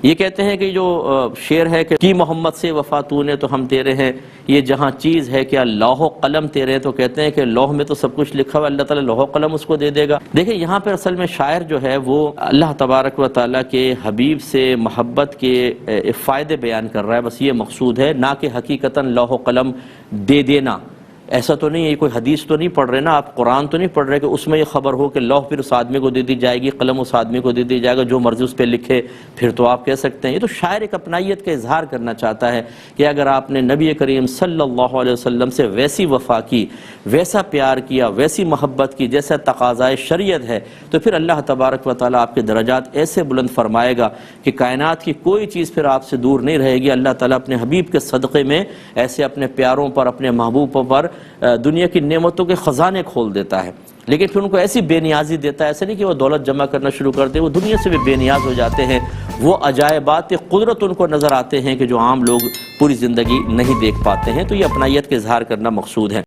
یہ کہتے ہیں کہ جو شعر ہے کہ کی محمد سے وفا تو نے تو ہم تیرے ہیں، یہ جہاں چیز ہے کیا لوح و قلم تیرے ہیں، تو کہتے ہیں کہ لوح میں تو سب کچھ لکھا ہوا، اللہ تعالیٰ لوح و قلم اس کو دے دے گا۔ دیکھیں یہاں پر اصل میں شاعر جو ہے وہ اللہ تبارک و تعالیٰ کے حبیب سے محبت کے فائدے بیان کر رہا ہے، بس یہ مقصود ہے، نہ کہ حقیقتاً لوح و قلم دے دینا۔ ایسا تو نہیں ہے، کوئی حدیث تو نہیں پڑھ رہے نا آپ، قرآن تو نہیں پڑھ رہے کہ اس میں یہ خبر ہو کہ لوح پھر اس آدمی کو دے دی جائے گی، قلم اس آدمی کو دے دی جائے گا، جو مرضی اس پہ لکھے، پھر تو آپ کہہ سکتے ہیں۔ یہ تو شاعر ایک اپنائیت کا اظہار کرنا چاہتا ہے کہ اگر آپ نے نبی کریم صلی اللہ علیہ وسلم سے ویسی وفا کی، ویسا پیار کیا، ویسی محبت کی جیسا تقاضائے شریعت ہے، تو پھر اللہ تبارک و تعالیٰ آپ کے درجات ایسے بلند فرمائے گا کہ کائنات کی کوئی چیز پھر آپ سے دور نہیں رہے گی۔ اللہ تعالیٰ اپنے حبیب کے صدقے میں ایسے اپنے پیاروں پر، اپنے محبوبوں پر دنیا کی نعمتوں کے خزانے کھول دیتا ہے، لیکن پھر ان کو ایسی بے نیازی دیتا ہے، ایسے نہیں کہ وہ دولت جمع کرنا شروع کرتے، وہ دنیا سے بھی بے نیاز ہو جاتے ہیں، وہ عجائبات قدرت ان کو نظر آتے ہیں کہ جو عام لوگ پوری زندگی نہیں دیکھ پاتے ہیں۔ تو یہ اپنائیت کے اظہار کرنا مقصود ہے۔